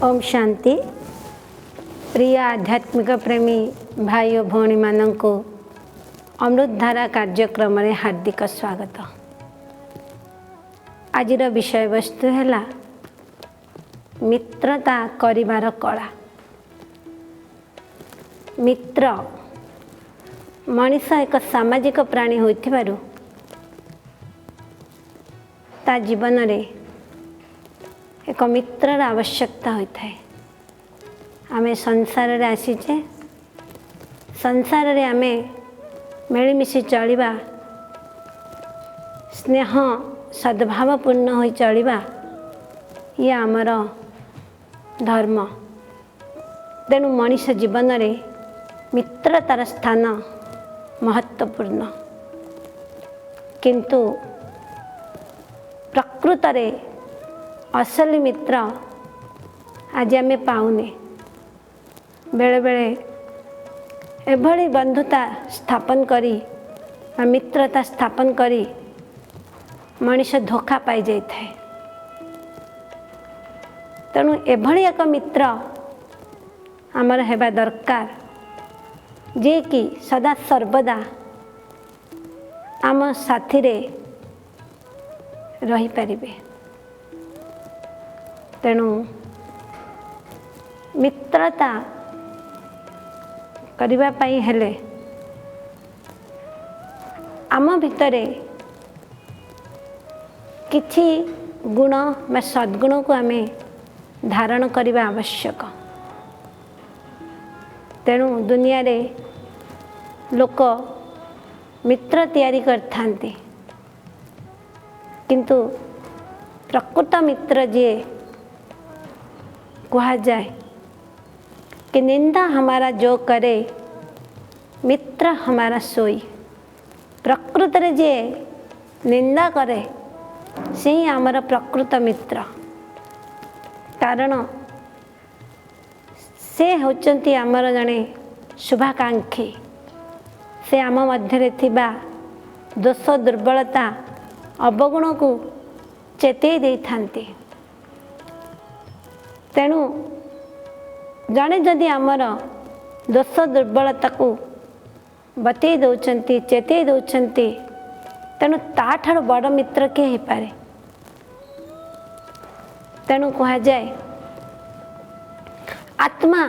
ओम शांति। प्रिय आध्यात्मिक प्रेमी भाई और भौणी माननको अमृतधारा कार्यक्रम रे हार्दिक स्वागत। आजिर विषय वस्तु है मित्रता करिवार कला। मित्र मनीष एक सामाजिक प्राणी होइथिबारु ता जीवन रे एक मित्रर आवश्यकता होता है। आमे संसार रे आसीचे, संसार रे आमे मिलीमिशि चलिबा, स्नेह सद्भावपूर्ण हो चलिबा, ये आमर धर्म। तेणु मनीष जीवन रे मित्रतार स्थान महत्वपूर्ण, किंतु प्रकृत रे असली मित्र आज आमे पाऊने। बेले बेले एभली बंधुता स्थापन करी मित्रता स्थापन करी मनीष धोखा पाई जाय थाए। तेणु एभली एक मित्र आमर हेबा दरकार जे कि सदा सर्वदा आम साथी रे रही परिबे। तेणु मित्रता करिबा पाई हेले आम भितरे किछि गुण बा सद्गुण को आमे धारण करिबा आवश्यक। तेणु दुनिया रे लोक मित्र तैयारी करथांती, किंतु प्रकृत मित्र जे कहा जाए कि निंदा हमारा जो करे मित्र हमारा सोई। प्रकृत रे जे निंदा करे से ही आमर प्रकृत मित्र। कारण से होचंती आमर जने शुभाकांक्षी। से आम मध्यरे थिबा दोष दुर्बलता अवगुण को चेतई दे थांती। तेणु जड़े जदि आमर दोष दुर्बलता को बतई दौरान चेतई दौरान, तेणु ताठार बड़ मित्र किए हो पारे। तेणु कहा जाए आत्मा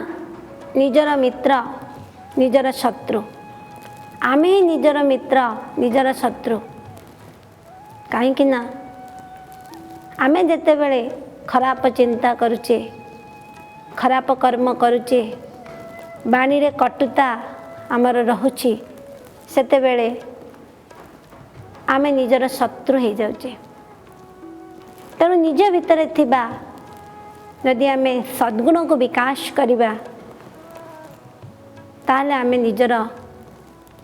निजर मित्र निजर शत्रु। आमे ही निजर मित्र निजर शत्रु। कहीं ना आमे जेते बेले खराब चिंता करुचे, खराब कर्म करुचे, बाणी रे कटुता आमर रहुची, सेते बेले आमे निजर शत्रु हो जाउचे। तेणु निज भितरे थिबा यदि आमे सद्गुण को विकास करिबा ताले आमे निजर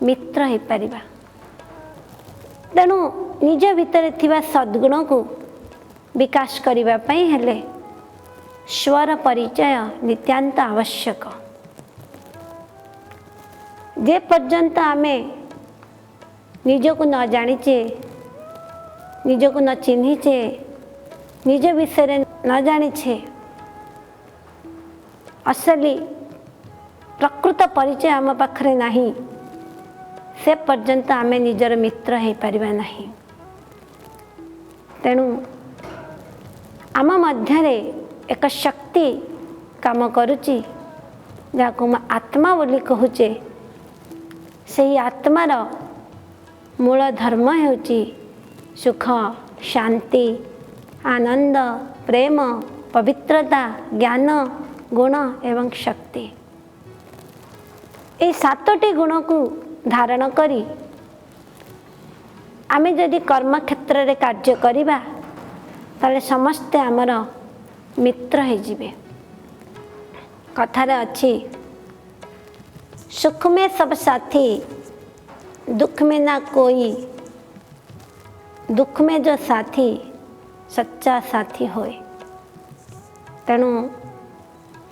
मित्र हो पारिबा। तेणु निज भितरे थिबा सद्गुण को विकास करिबा पई हेले स्वर परिचय नित्यांत आवश्यक। जे पर्यंत आमे निजको न जानिचे, निजको न चिन्हिचे, निज विषय न जानिचे, असली प्रकृत परिचय आम पाखरे नहीं, से पर्यंत आमे निजर मित्र हो पारिबा नहीं। तेणु आम मध्यरे एक शक्ति काम करुची, जहाँ मैं आत्मा बोली कहूचे। से आत्मार मूल धर्म हेउची सुख, शांति, आनंद, प्रेम, पवित्रता, ज्ञान, गुण एवं शक्ति। ये सातोटी गुण को धारण करी आमे जदि कर्म क्षेत्र रे कार्य करिबा ताले समस्ते आमर मित्र हो जिवे। कथारे अच्छी सुख में सब साथी, दुख में ना कोई। दुख में जो साथी सच्चा साथी होए। तेणु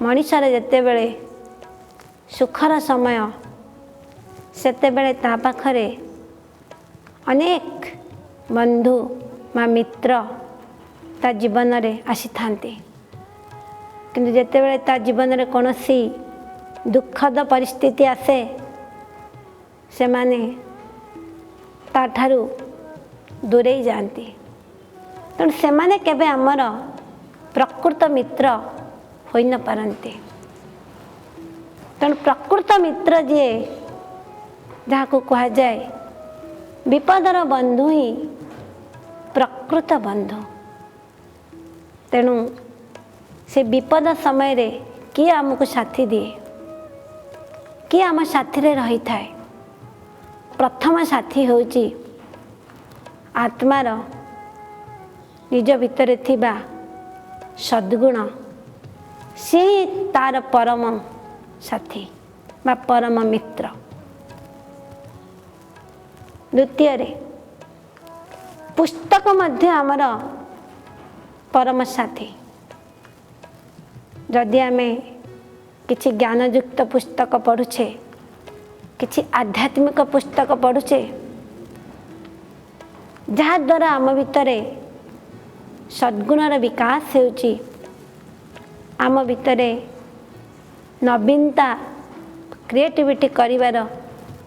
मनीषर जेते बेले सुखर समय सेते बेले ता पाखरे अनेक बंधु मा मित्र ता जीवन रे आसी थांती। किंतु जेतेबेले ता जीवन में कौन सी दुखद परिस्थिति आसे से माने ताठारू दूरे जाती। तेणु से माने केबे आमर प्रकृत मित्र होई न पारंती। तेणु प्रकृत मित्र जी जहाँ को कहा जाए विपदर बंधु ही प्रकृत बंधु। तेणु से विपद समय रे किए आमको साथी दिए, किए आम साथी रे रही थाए। प्रथम साथी होची आत्मार निज भितर थिबा सद्गुण, से तार परम साथी बा परम मित्र। द्वितीय रे पुस्तक मध्य आमर परम साथी। जदि आमे किछि ज्ञानयुक्त पुस्तक पढ़ुछे, किछि आध्यात्मिक पुस्तक पढ़ुछे, जहाँ द्वारा आम भितरे सद्गुणर विकास होउची, आम भितरे नवीनता क्रिएटिविटी करिवार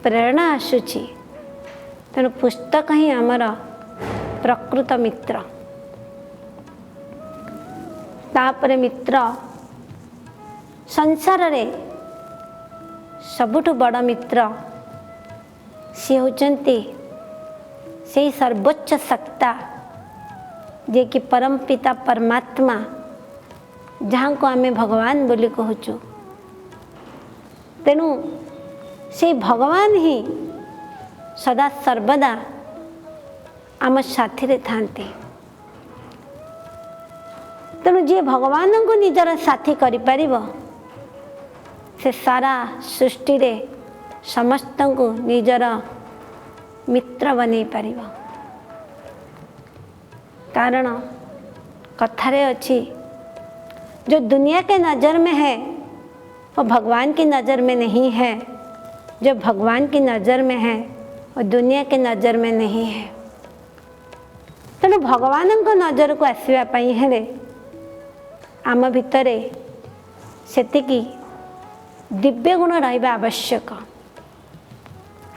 प्रेरणा आसुची। तेणु पुस्तक ही आमर प्रकृत मित्र। तापरे मित्र संसार रे सबुठु बड़ मित्र सी होचंती से सर्वोच्च सत्ता, जे कि परम पिता परमात्मा, जहाँ को आमे भगवान बोली कहूचु। तेणु से भगवान ही सदा सर्वदा आम साथी रे थांती। तेणु जी भगवान को निजर साथी करि परिबो, से सारा सृष्टि रे समस्त को निजर मित्र बनै परिबो। कारण कथारे अच्छी, जो दुनिया के नज़र में है वो भगवान की नज़र में नहीं है, जो भगवान की नज़र में है वो दुनिया के नज़र में नहीं है। तेणु भगवान को नज़र को आसवा पाई हेले आम भितरे सेतिकी दिव्य गुण रहिबा आवश्यक।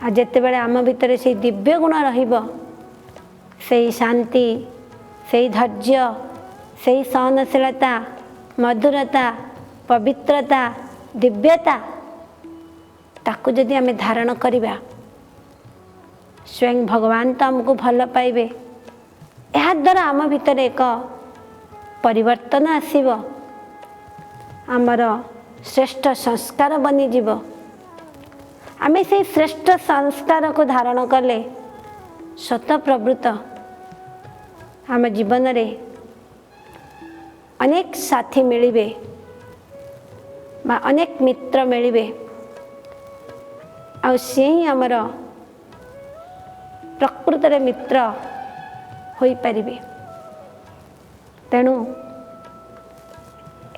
आ जेतेबेले आम भितरे से दिव्य गुण रहिबो, सेई शांति, सेई धैर्य, सेई सहनशीलता, मधुरता, पवित्रता, दिव्यता, ताकू जदि आमे धारण करिबा, स्वयं भगवान तो आमको भल पाइबे। यह द्वारा आम भितर एक परिवर्तन आसीब, आमर श्रेष्ठ संस्कार बनीजीव। आमे से श्रेष्ठ संस्कार को धारण कले स्वतः प्रवृत्त आम जीवन रे अनेक साथी मिलिबे बा अनेक मित्र मिलिबे, आ से ही आमर प्रकृत रे मित्र होई परिबे। तेणु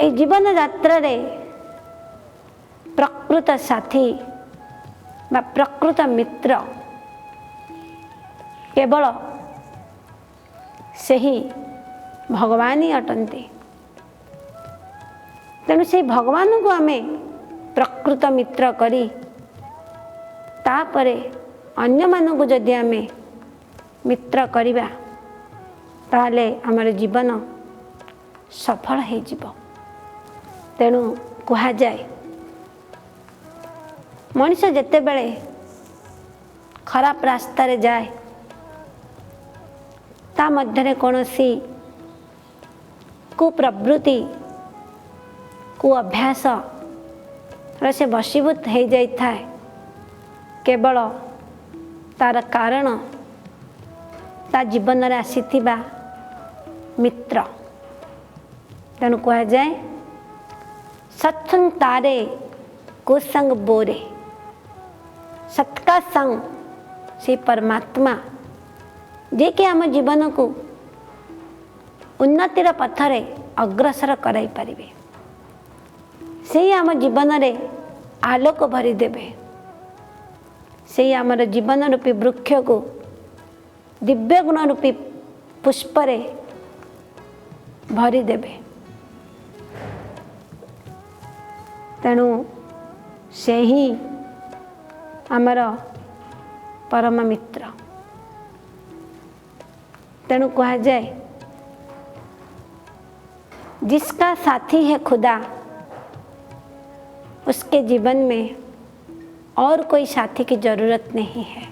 ए जीवन यात्रा रे प्रकृत साथी बा प्रकृत मित्र केवल से ही भगवान ही अटंती। तेणु से भगवान को आमे प्रकृत मित्र करी तापरे अन्य मानक जदि आमे मित्र करिबा, ताले आमर जीवन सफल हो जिवो। तेणु कहा जाए मनुष जेते बेले खराब रास्ता रे जाए, ता मध्यरे कौनसी कुप्रवृत्ति कु अभ्यास से वशीभूत हो जाए, केवल तार कारण ता जीवन रे आसीथिबा मित्र। तेणु कहा जाए सत्संग तारे कुसंग बोरे। सत का संग से परमात्मा जे कि आम जीवन को उन्नतिर पथरे अग्रसर कराई पारिबे, से आम जीवन रे आलोक भरी देबे, से आमर जीवन रूपी वृक्ष को दिव्य गुण रूपी पुष्परे भरी देबे। तेणु से ही आमर परम मित्र। तेणु कहा जाए जिसका साथी है खुदा उसके जीवन में और कोई साथी की जरूरत नहीं है।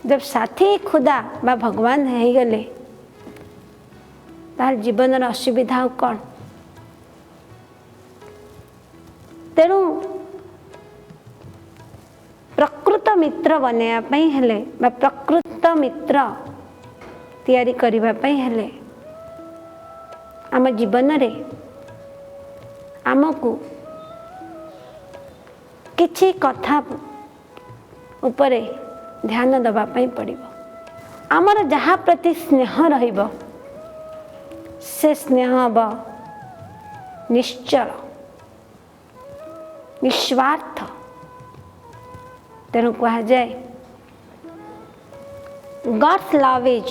जब साथी खुदा बा भगवान हो गले तार जीवन असुविधा कौन। तेणु प्रकृत मित्र बनवाई हेले बा प्रकृत मित्र तैयारी करने हेले आम जीवन रे आमको किछि कथा उपरे ध्यान दबापाई पड़िबो। आमर जहाँ प्रति स्नेह रहिबो से स्नेह बा निश्चल निस्वार्थ। तेणु कहा जाए God's love is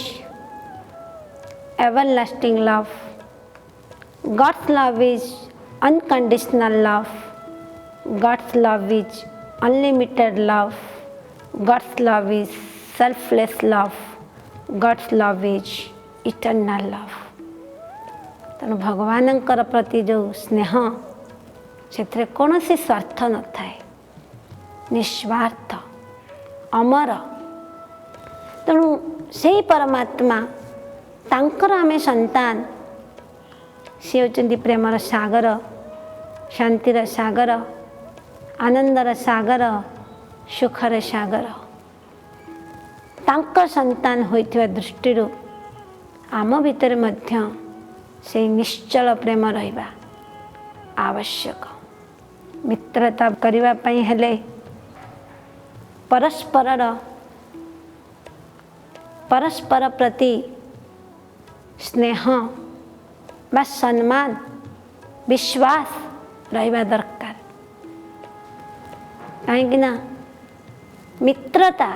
everlasting love, God's love is unconditional love, God's love is unlimited love, God's love is selfless love, God's love is eternal love. तेणु भगवान प्रति जो स्नेह से कौन सी स्वार्थ न थाए, निस्वार्थ अमर। तेणु से परमात्मा तांकर आमे संतान सी होचंदी प्रेमर सागर, शांतिर सागर, आनंदर सागर, सुखर सागर। तांकर संतान होइथिबा दृष्टि आम भितर मध्य से निश्चल प्रेम रहिबा आवश्यक। मित्रता करिबा पई हेले परस्पर प्रति स्नेह बा सम्मान विश्वास रहिबा दरकार। कहीं ना मित्रता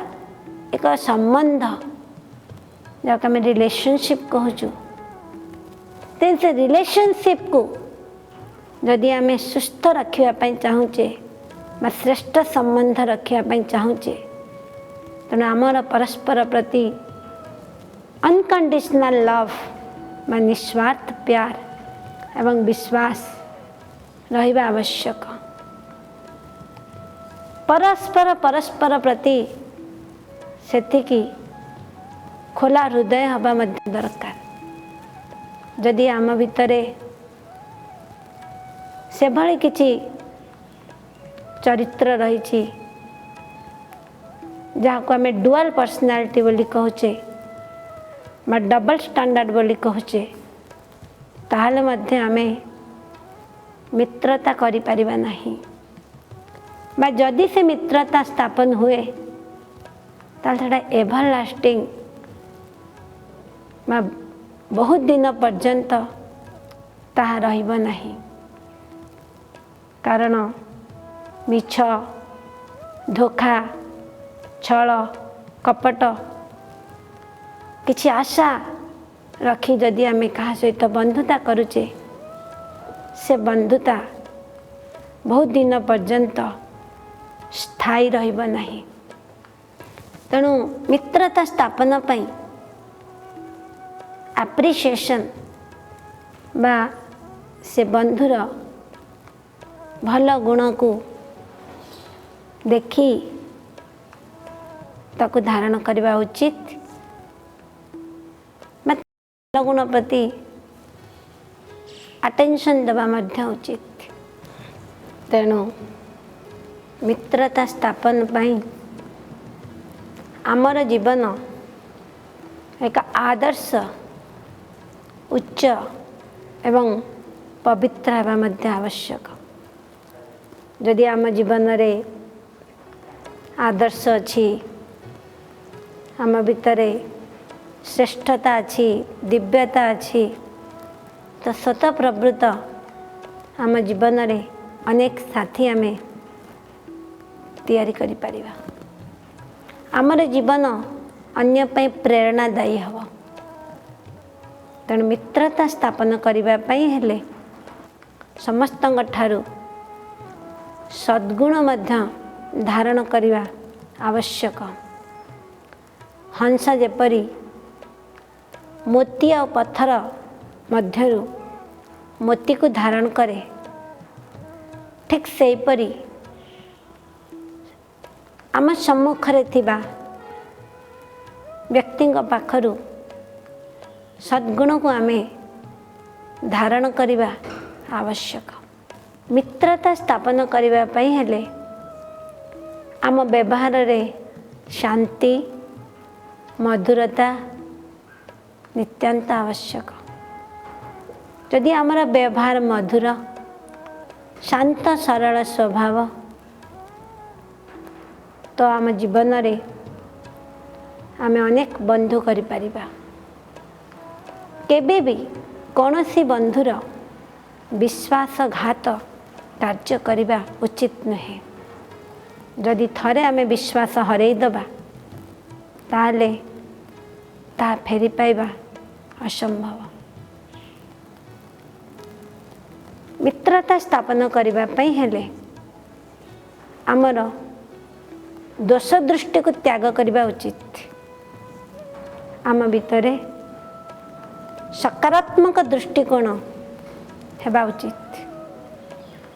एक संबंध जो आम रिलेशनशिप कहूँ से रिलेशनशिप को जदि आम सुस्थ रखापी चाहूचे बा श्रेष्ठ संबंध रखापी चाहूचे तेणु आमर परस्पर प्रति अनकंडीशनल लव बा निस्वार्थ प्यार एवं विश्वास रहिबा आवश्यक। परस्पर प्रति सेतिकी खोला हृदय हवा मध्य दरकार। जदि आम भितरे से भली किछि चरित्र रही जहाँ को आम डुअल पर्सनालिटी बोली कहूचे बा डबल स्टैंडर्ड बोली कहूचे ताहले मध्य आमे मित्रता करि परिबा नहीं। बा जदि से मित्रता स्थापन हुए ताहले सेटा एवरलास्टिंग बा बहुत दिन पर्यंत ताहा रहिब नहीं। कारण मिछ धोखा छल कपट किछि आशा रखी जदि आमे कहा सहित बंधुता करुचे से बंधुता बहुत दिन पर्यंत स्थायी रहिब नहीं। तेणु मित्रता स्थापन पई एप्रिसिएशन बा से बंधुर भल गुण को देखी ताकू धारण करवा उचित। भल गुण प्रति अटेंशन देवा मध्य उचित। तेणु मित्रता स्थापन पाई आमर जीवन एक आदर्श उच्च एवं पवित्र हेबा मध्य आवश्यक। जदि आम जीवन रे आदर्श अच्छी आम भितरे श्रेष्ठता अच्छी दिव्यता अच्छी तो स्वत प्रवृत्त आम जीवन रे अनेक साथी आम तैयारी करि परिबा। आमर जीवन अन्य पई प्रेरणादायी हब। तेणु मित्रता स्थापन करने हेले समस्तଙ୍କ ଠାରୁ सद्गुण मध्य धारण करने आवश्यक। हंस जेपरी मोती और पत्थर मध्यरु मोती को धारण करे, ठीक सेहीपरि आम सम्मुखरे थिबा व्यक्ति पाखरु सद्गुण को आमे धारण करने आवश्यक। मित्रता स्थापन करने पई हेले आम व्यवहार रे शांति मधुरता नित्यांत आवश्यक। यदि आमर व्यवहार मधुर शांत सरल स्वभाव तो आम जीवन रे आमे अनेक बंधु करि परिबा। केबे भी कौनसी बंधुर विश्वासघात कार्य करने उचित नुहे। जदि थरे आमे विश्वास हरईदबा ताले ता फेरी पाइबा असंभव। मित्रता स्थापन करने हेले आमर दोष दृष्टि को त्याग करने उचित। आम भितर सकारात्मक दृष्टिकोण हेबा उचित।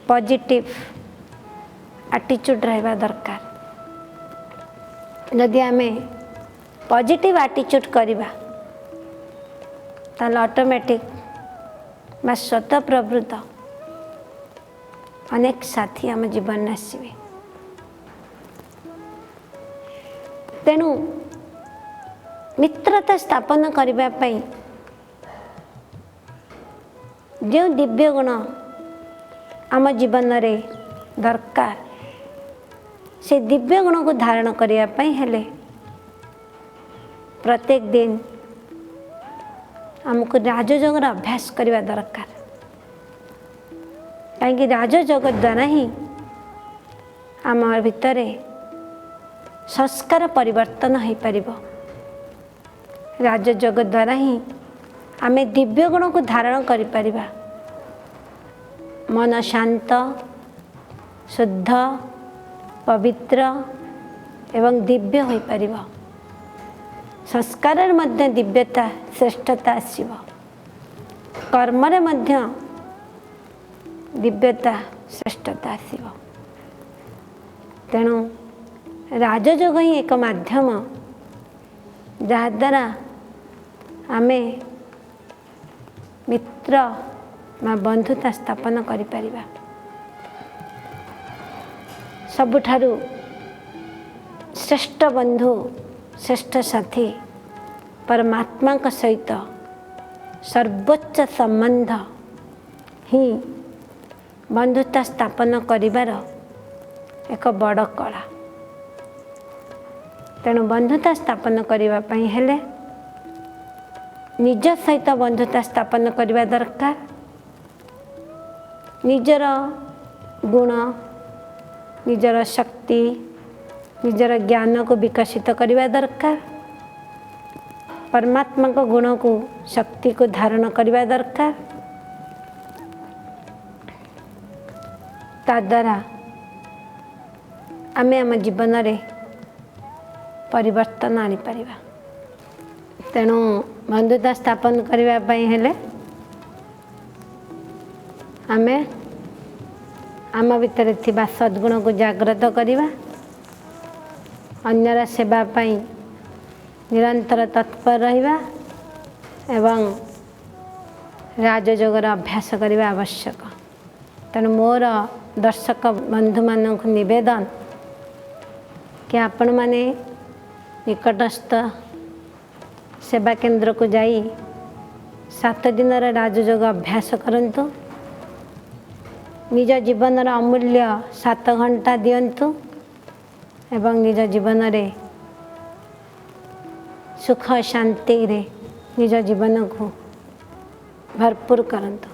पॉजिटिव एटीट्यूड रहबा दरकार। यदि आमे पॉजिटिव एटीट्यूड करिबा ताल ऑटोमेटिक बा स्वतः प्रवृत्त अनेक साथी आम जीवन आसवे। तेणु मित्रता स्थापन करने पई जो दिव्य गुण आम जीवन रे दरकार से दिव्य गुण को धारण करने हेले प्रत्येक दिन आमको राजयोगर अभ्यास करने दरकार। कहीं राजयोग द्वारा ही आम भितर संस्कार परिवर्तन हो पार। राजयोग द्वारा ही आमे दिव्य गुण को धारण करि परिबा। मन शांत शुद्ध पवित्र एवं दिव्य हो पारिब। संस्कार मध्य दिव्यता श्रेष्ठता आसीब। कर्म रे मध्य दिव्यता श्रेष्ठता आसीब। तेणु राजयोग ही एक माध्यम जहाद्वारा आमे मित्र मा बंधुता स्थापन करि परिबा। सबुठारु श्रेष्ठ बंधु श्रेष्ठ साथी परमात्मा का सहित सर्वोच्च संबंध ही बंधुता स्थापन करिबार एक बड़ कला। तेणु बंधुता स्थापन करने पई हेले निज सहित बंधुता स्थापन करने दरकार। निजर गुण निजर शक्ति निजर ज्ञान को विकसित करने दरकार। परमात्मा को गुण को शक्ति को धारण करने दरकार। ताद्वारा आमे आम जीवन रे परिवर्तन आनी परिबा। तेणु बंधुता स्थापन करने पई हेले आमे आम भितर थिबा सद्गुण को जागृत करिबा। अन्यर सेवा पई निरंतर तत्पर रहिबा एवं राजयोगर अभ्यास करने आवश्यक। तेणु मोर दर्शक बंधु मानक निवेदन कि आपण माने निकटस्थ सेवा केंद्र को जाई 7 दिन राजयोग अभ्यास करंतु। निज जीवन अमूल्य 7 घंटा दियंतु एवं निज जीवन रे सुख शांति रे निज जीवन को भरपूर करंतु।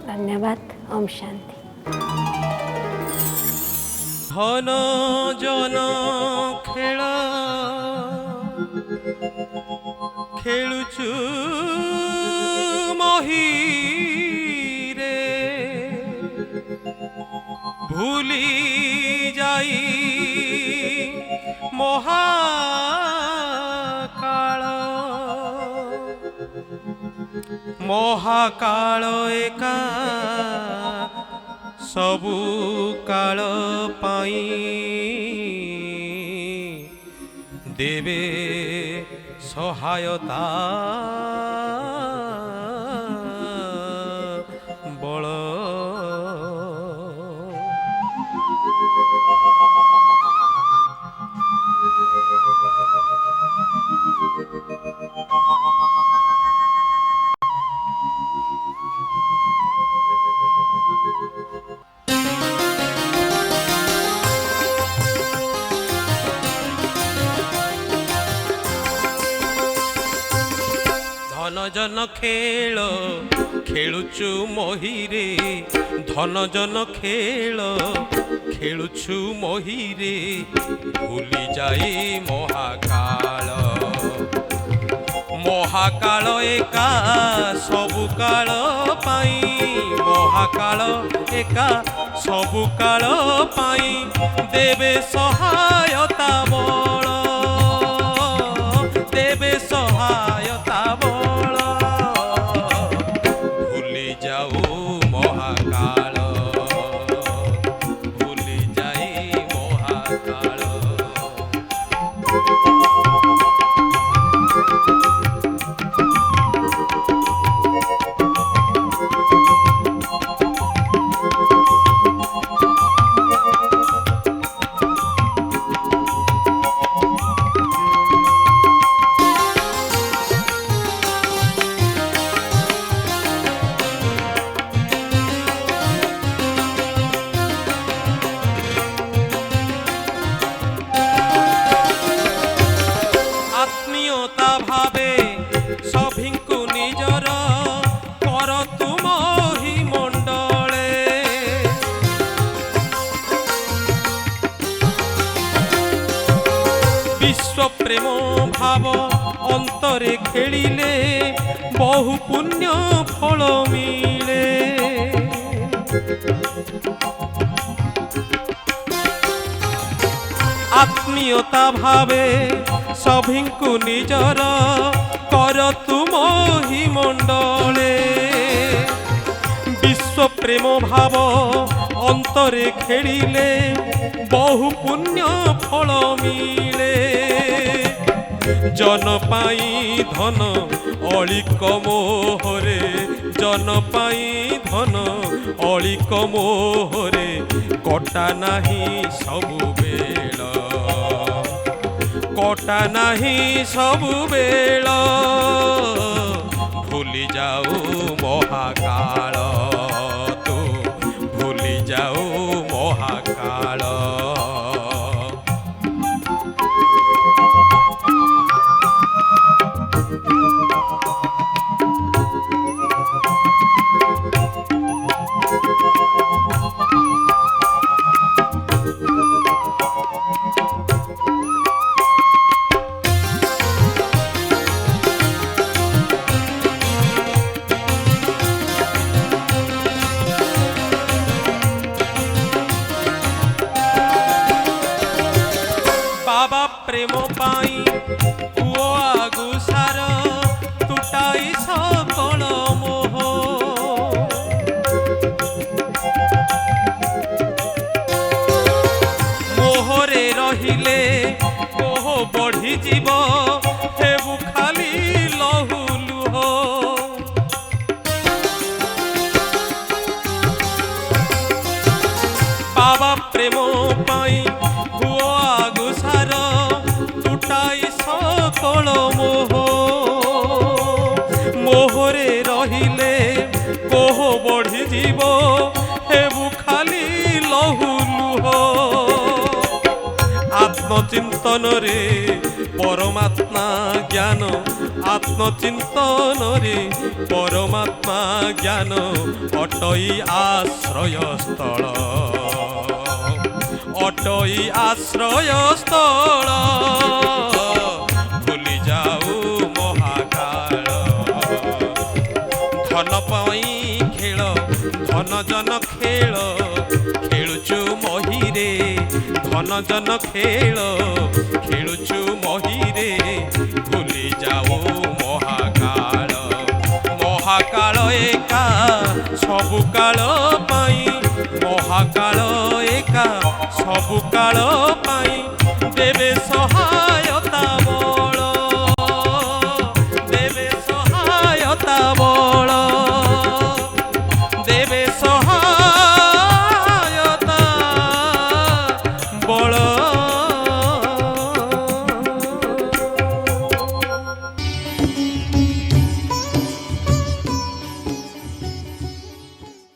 धन्यवाद। ओम शांति। घन जन खेल खेलुचु मही रे भूली जाई महाकाल महाकाल एका सबु काल पाई देवे सहायता बल धन जन खेल खेलुचु मोहिरे धन जन खेल खेलुचु मोहिरे भूली जाई महाकाल महाकाल एका सबु काल पाई महाकाल एका सबु काल पाई देवे सहायता बल देवे सहायता बल भूली जाऊ महाकाल भूली जाई महाकाल भावे सभिंकु निजर कर तुम ही मंडले विश्व प्रेम भाव अंतरे खेलिले बहु पुण्य फल मिले आत्मीयता भावे सभिंकु निजर कर तुम ही मंडले विश्व प्रेम भाव अंतरे खेलिले बहु पुण्य फल मिले जन पाई धन अलिक मोहरे जन पाई धन अलिक मोहरे कटा नाही सबु बेल कटा नाही सबु बेल भूली जाऊ महाकाल तू भूली जाऊ महाकाल बाबा प्रेम पाई पुओ आगु सार तुटाई सकल मोह मोहरे रहिले मोह बढ़ी जीव हेबु खाली लहु लुह बाबा प्रेम पाई पुओ आगु सार तुटाई सकल मोह मोहरे रहिले कोह बढ़ी जीव हेबु खाली लहु लुह आत्मचिंतन रे परमात्मा ज्ञान आत्मचिंतन रे परमात्मा ज्ञान अटई आश्रय स्थल अटई आश्रय स्थल भूली जाऊ महाकाल धन पाई खेल ଧନ ଜନ ଖେଳ ଖେଳୁଛୁ ମହିରେ, ଧନ ଜନ ଖେଳ ଖେଳୁଛୁ ମହିରେ, ଭୁଲି ଯାଉ ମହାକାଳ। ମହାକାଳ ଏକା ସବୁ କାଳ ପାଇଁ, ମହାକାଳ ଏକା ସବୁ କାଳ ପାଇଁ।